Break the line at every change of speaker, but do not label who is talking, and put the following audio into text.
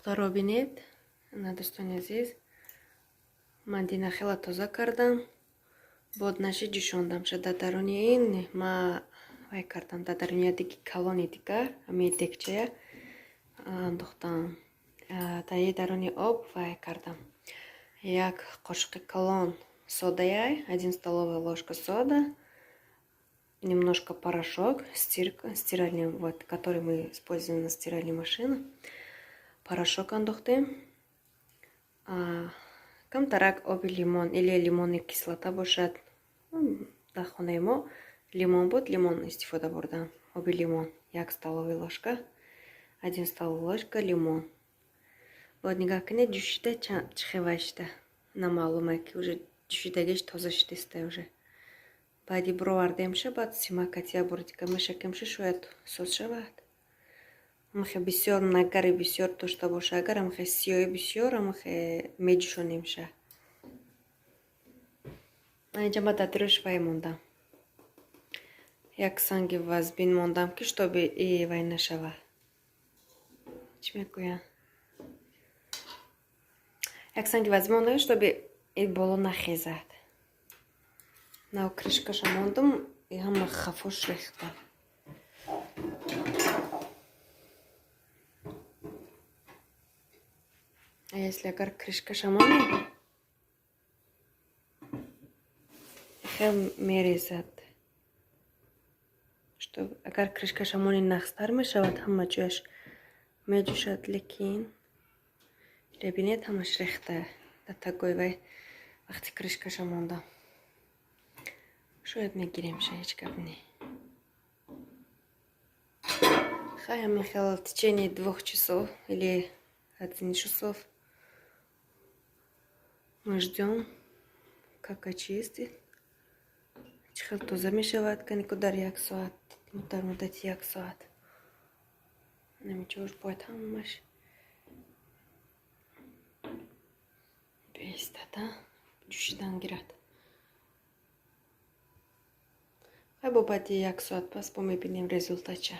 Духтаро бинед, надостони азиз, ман дина хела тоза кардам, боднаши ҷӯшондам ша дар даруни ин ма вай кардам дар даруни деги калони дигар ами дегчая андохтам дар даруни об вай кардам як қошиқи калон содаяй, 1 столовая ложка сода, немножко порошок, стиральный, вот, который мы используем на стиральной машине. Порошок андохтем. Камтарак оби лимон или лимонная кислота бошад. Да хонемо лимон буд, лимон истифода бурдам. Оби лимон, 1 столовая ложка, 1 столовая ложка лимон. Вот нигах кине ҷӯшида чихевашда. Намаълуме ки уже ҷӯшидагиш тоза шидиста уже. Баъди бировардемша, баъд симакатия бурдика мешакемша шояд соз шавад. Амахе бисёр нагари бисёр дошта боша, агар амахе сиёи бисёр, амахе медӯшонимша. Инҷа ма дар дурӯш вай мондам. Як санги вазбин мондам ки штоби и вай нашава. Чӣ мекунам? Як санги вазбин мондам, штоби и боло нахезад. На крышкаша мондам и ҳама хафош рехтам. А если агар крышкаша монем, хел мерезад. Что агар крышкаша монем нахстар мешавад, ҳама ҷояш медӯшад, лекин бинед ҳамаш рехта. Дар тагои вай вақти крышкаша мондам. Шояд мегиремша, ҳеҷ гап не. Хай ҳамин хел в течение 2 часов или 1 часов мы ждем, как очистит. Чихел тоза мешавад, канику дар 1 соат, дар муддати 1 соат. Намичаваш бояд ҳамаш беистада ҷӯшидан гирад. Хай бо баъди 1 соат пас бо мебинем результатча.